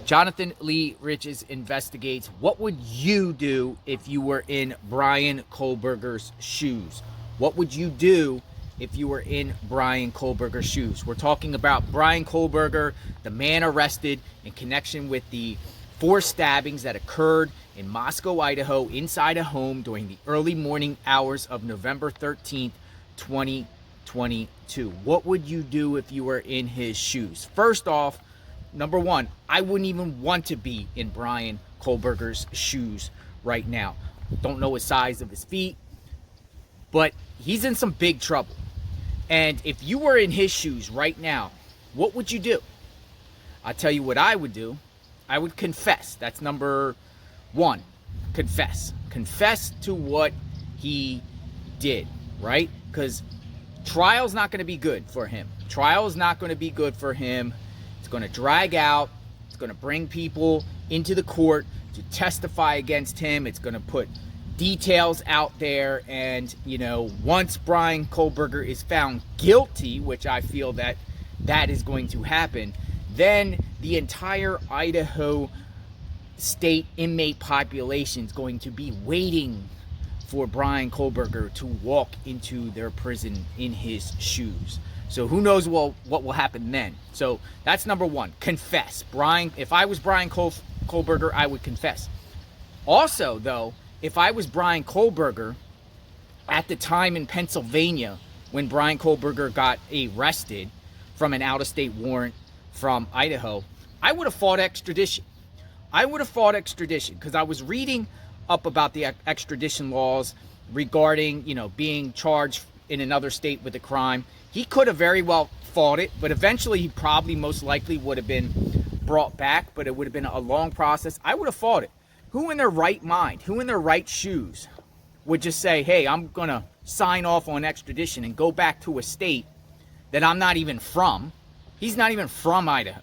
Jonathan Lee Riches investigates. What would you do if you were in Bryan Kohberger's shoes? What would you do if you were in Bryan Kohberger's shoes? We're talking about Bryan Kohberger, the man arrested in connection with the 4 stabbings that occurred in Moscow, Idaho, inside a home during the early morning hours of November 13th, 2022. What would you do if you were in his shoes? First off, number one, I wouldn't even want to be in Bryan Kohberger's shoes right now. Don't know the size of his feet, but he's in some big trouble. And if you were in his shoes right now, what would you do? I'll tell you what I would do. I would confess. That's number one. Confess. Confess to what he did, right? Because trial's not going to be good for him. Trial is not going to be good for him. It's going to drag out. It's going to bring people into the court to testify against him. It's going to put details out there. And, you know, once Bryan Kohberger is found guilty, which I feel that is going to happen, then the entire Idaho state inmate population is going to be waiting for Bryan Kohberger to walk into their prison in his shoes. So who knows what will happen then. So that's number one. Confess. If I was Bryan Kohberger, I would confess. Also, though, if I was Bryan Kohberger at the time in Pennsylvania when Bryan Kohberger got arrested from an out-of-state warrant from Idaho, I would have fought extradition. I would have fought extradition because I was reading up about the extradition laws regarding, you know, being charged in another state with a crime. He could have very well fought it, but eventually he probably most likely would have been brought back, but it would have been a long process. I would have fought it. Who in their right mind, who in their right shoes would just say, hey, I'm going to sign off on extradition and go back to a state that I'm not even from? He's not even from Idaho.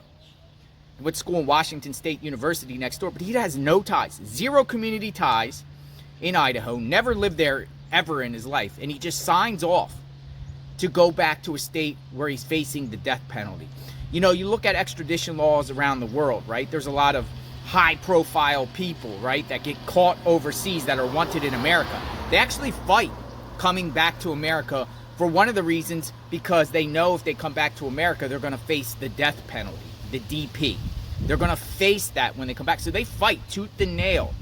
He went to school in Washington State University next door, but he has no ties, 0 community ties in Idaho, never lived there ever in his life, and he just signs off to go back to a state where he's facing the death penalty. You know, you look at extradition laws around the world, right? There's a lot of high-profile people, right, that get caught overseas that are wanted in America. They actually fight coming back to America for one of the reasons because they know if they come back to America, they're going to face the death penalty, the DP. They're going to face that when they come back. So they fight tooth and nail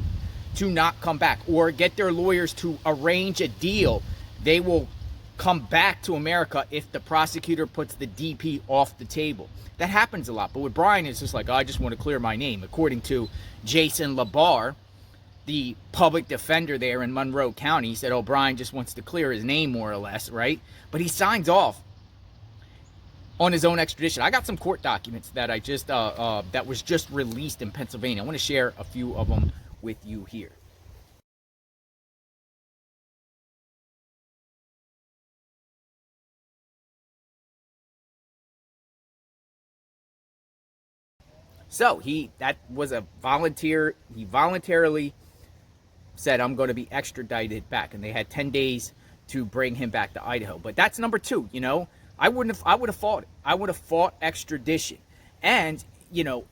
to not come back or get their lawyers to arrange a deal. They will come back to America if the prosecutor puts the DP off the table. That happens a lot. But with Bryan, it's just like, oh, I just want to clear my name. According to Jason LaBar, the public defender there in Monroe County, he said, oh, Bryan just wants to clear his name more or less, right? But he signs off on his own extradition. I got some court documents that I just that was just released in Pennsylvania. I want to share a few of them with you here. So that was a volunteer. He voluntarily said, I'm going to be extradited back, and they had 10 days to bring him back to Idaho. But that's number two. You know, I would have fought it. I would have fought extradition. And, you know,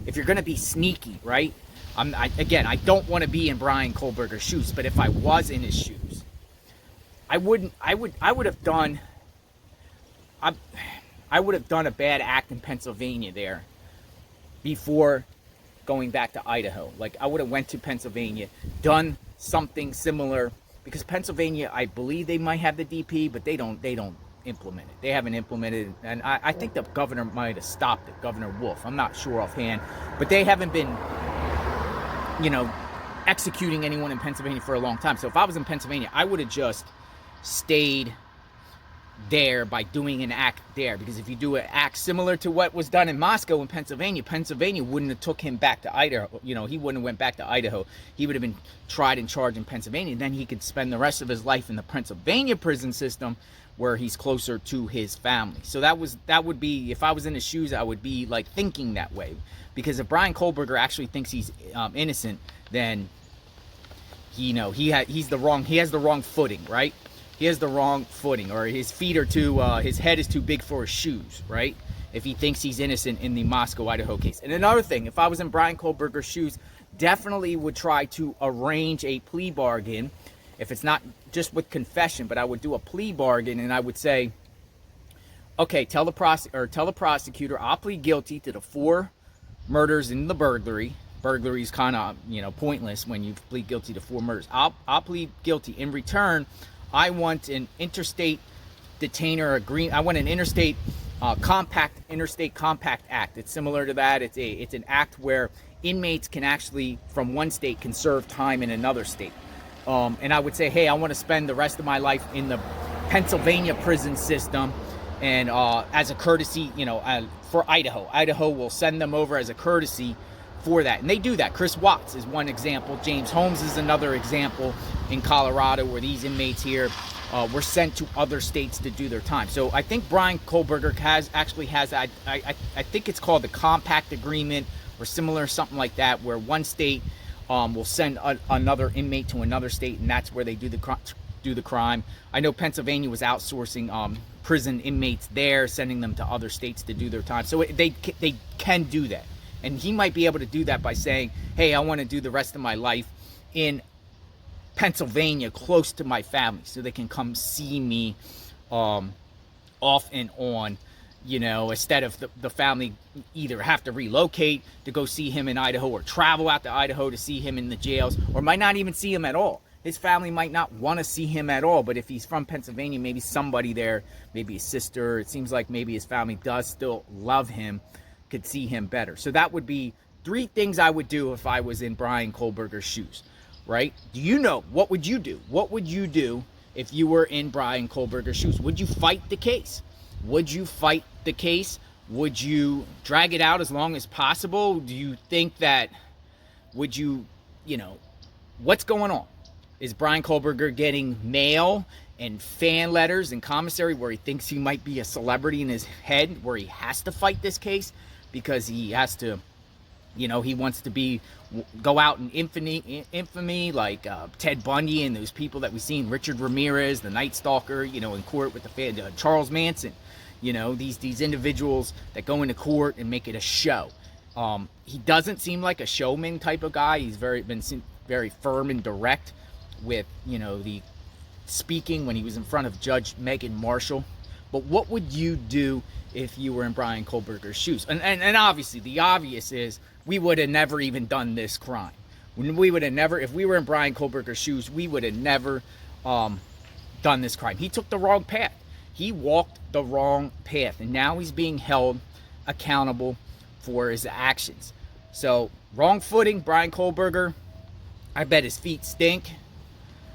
if you're going to be sneaky, right? Again, I don't want to be in Bryan Kohberger's shoes, but if I was in his shoes, I would have done a bad act in Pennsylvania there before going back to Idaho. Like, I would have went to Pennsylvania, done something similar, because Pennsylvania, I believe they might have the DP, but they don't implement it. They haven't implemented it, and I think the governor might have stopped it, Governor Wolf. I'm not sure offhand, but they haven't been, you know, executing anyone in Pennsylvania for a long time. So if I was in Pennsylvania, I would have just stayed there by doing an act there, because if you do an act similar to what was done in Moscow in Pennsylvania wouldn't have took him back to Idaho. You know, he wouldn't have went back to Idaho. He would have been tried and charged in Pennsylvania, and then he could spend the rest of his life in the Pennsylvania prison system where he's closer to his family. So that would be, if I was in his shoes, I would be like thinking that way, because if Bryan Kohberger actually thinks he's innocent, then he has the wrong footing, right? He has the wrong footing, or his feet are too, his head is too big for his shoes, right? if he thinks he's innocent in the Moscow, Idaho case. And another thing, if I was in Bryan Kohberger's shoes, definitely would try to arrange a plea bargain. If it's not just with confession, but I would do a plea bargain, and I would say, okay, tell the prosecutor, I'll plead guilty to the 4 murders and the burglary. Burglary is kind of, pointless when you plead guilty to 4 murders. I'll plead guilty. In return, I want an interstate detainer agreement. I want an interstate compact act. It's similar to that. It's an act where inmates can actually, from one state, can serve time in another state. And I would say, hey, I want to spend the rest of my life in the Pennsylvania prison system, and as a courtesy, for Idaho. Idaho will send them over as a courtesy for that. And they do that. Chris Watts is one example. James Holmes is another example in Colorado, where these inmates here were sent to other states to do their time. So I think Bryan Kohberger has I think it's called the compact agreement or similar, something like that, where one state will send another inmate to another state, and that's where they do the crime. I know Pennsylvania was outsourcing prison inmates there, sending them to other states to do their time. So they can do that. And he might be able to do that by saying, hey, I want to do the rest of my life in Pennsylvania, close to my family, so they can come see me off and on, instead of the family either have to relocate to go see him in Idaho, or travel out to Idaho to see him in the jails, or might not even see him at all. His family might not want to see him at all, but if he's from Pennsylvania, maybe somebody there, maybe his sister, it seems like maybe his family does still love him, could see him better. So that would be 3 things I would do if I was in Bryan Kohberger's shoes, right? What would you do? What would you do if you were in Bryan Kohberger's shoes? Would you fight the case? Would you fight the case? Would you drag it out as long as possible? Do you think that, what's going on? Is Bryan Kohberger getting mail and fan letters and commissary where he thinks he might be a celebrity in his head, where he has to fight this case because he has to, he wants to go out in infamy like Ted Bundy and those people that we've seen, Richard Ramirez, the Night Stalker, in court with the Charles Manson, these individuals that go into court and make it a show. He doesn't seem like a showman type of guy. He's been very firm and direct with, the speaking when he was in front of Judge Megan Marshall. But what would you do if you were in Bryan Kohberger's shoes? And obviously, the obvious is we would have never even done this crime. If we were in Bryan Kohberger's shoes, we would have never done this crime. He took the wrong path. He walked the wrong path, and now he's being held accountable for his actions. So, wrong footing, Bryan Kohberger. I bet his feet stink.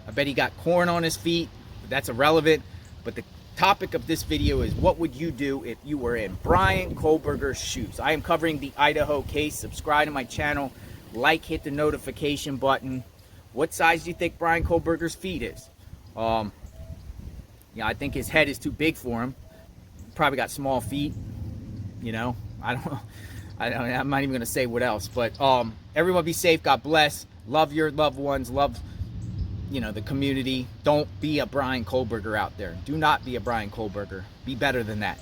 I bet he got corn on his feet. But that's irrelevant. But the topic of this video is, what would you do if you were in Bryan Kohberger's shoes? I am covering the Idaho case. Subscribe to my channel. Hit the notification button. What size do you think Bryan Kohberger's feet is? I think his head is too big for him. Probably got small feet. I'm not even going to say what else. But everyone be safe. God bless. Love your loved ones. Love the community. Don't be a Bryan Kohberger out there. Do not be a Bryan Kohberger. Be better than that.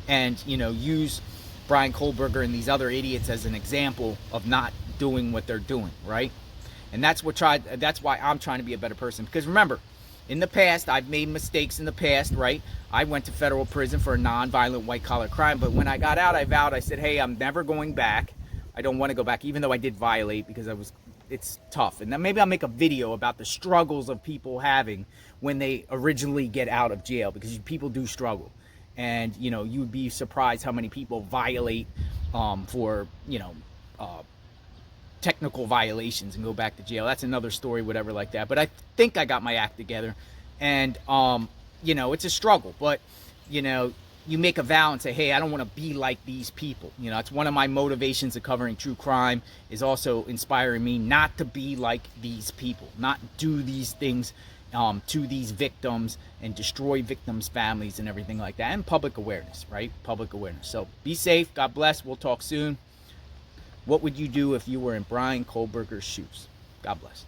And, use Bryan Kohberger and these other idiots as an example of not doing what they're doing, right? And that's why I'm trying to be a better person. Because remember, in the past, I've made mistakes in the past, right? I went to federal prison for a non-violent white-collar crime. But when I got out, I said, hey, I'm never going back. I don't want to go back, even though I did violate, because it's tough. And then maybe I'll make a video about the struggles of people having when they originally get out of jail, because people do struggle. And, you'd be surprised how many people violate for, technical violations and go back to jail. That's another story, whatever like that. But I think I got my act together. And, it's a struggle. But, you make a vow and say, hey, I don't want to be like these people. It's one of my motivations of covering true crime, is also inspiring me not to be like these people, not do these things to these victims and destroy victims' families and everything like that. And public awareness, right? Public awareness. So be safe. God bless. We'll talk soon. What would you do if you were in Bryan Kohberger's shoes? God bless.